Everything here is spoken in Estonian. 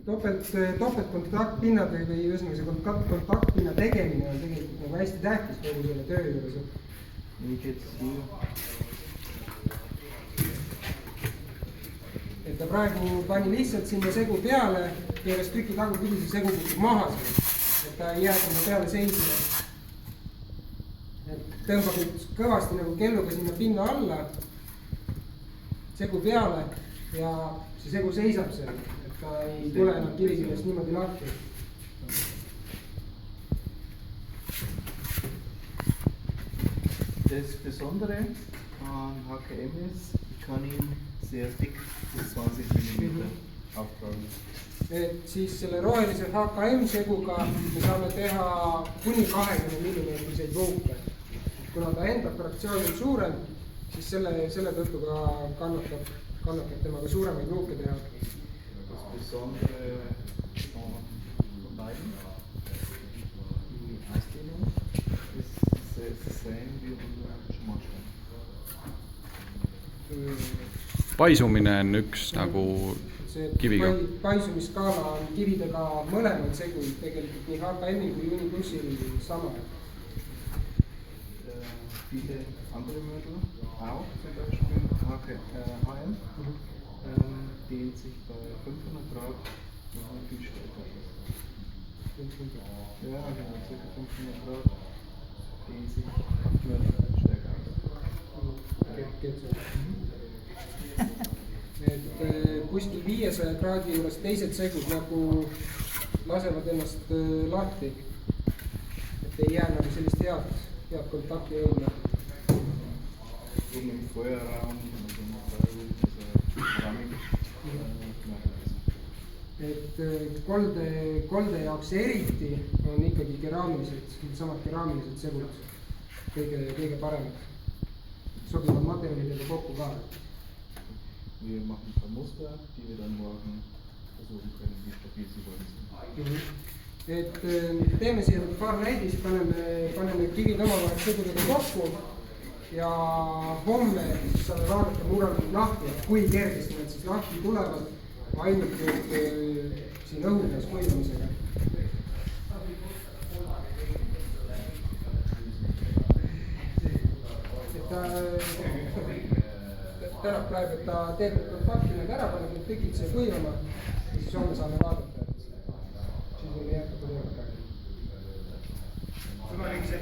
Topeltkontaktpinnad või ühesõnaga see kontaktpinna tegemine on tegelikult nagu hästi tähtis kogu selle töö juures. Et ta praegu pani lihtsalt sinna segu peale, keeras tüki tagurpidi, see segu kukub maha, et ta ei jää sinna peale seisma. Tõmbab nüüd kõvasti nagu kelluga sinna pinna alla, segu peale ja see segu seisab seal, et ta ei tule enam kiviküljest niimoodi lahti. Das Besondere an HKM ist, ich kann ihn sehr dick bis 20 mm auftragen. Et siis selle rohelise HKM seguga me saame teha kuni 20 mm vuuke. Kuna ta enda fraktsioon on suurem, siis selle tõttu ka kannatab temaga suuremaid vuuke teha. Das Besondere von beiden, die Ausdehnung, ist das same wie unser Schmorstein. Paisumine on üks nagu kiviga. Paisumiskaala on kividega mõlemad seguid tegelikult nii HKM-il kui Uniplussil sama. Viele andere Möbel, auch zum Beispiel HM, dehnt sich bei 500 Grad noch viel stärker. Ja, genau, ca. 500 Grad dehnt sich stärker aus. Et kuskil 500 kraadi juures teised segud nagu lasevad ennast lahti, et ei jää nagu sellist head kontakti jõudma. Et kolde jaoks eriti on ikkagi samad keraamilised segud kõige paremad. Sobivad materjalidega kokku ka. Wir machen ein paar Muster, die wir dann morgen versuchen können, wie stabil sie wollen sind. Et teeme siia paar näidi, siis paneme kivid omavahel segudega kokku ja homme siis saame vaadata murranguid lahti, et kui kergesti nad siis lahti tulevad ainult siin õhukas kuivamisega. Tänab praegu, et ta teeb need kontaktid ära, paneb need tükid siia kuivama ja siis homme saame vaadata, et siis võime jätkata tööd praegu. Sul oligi seda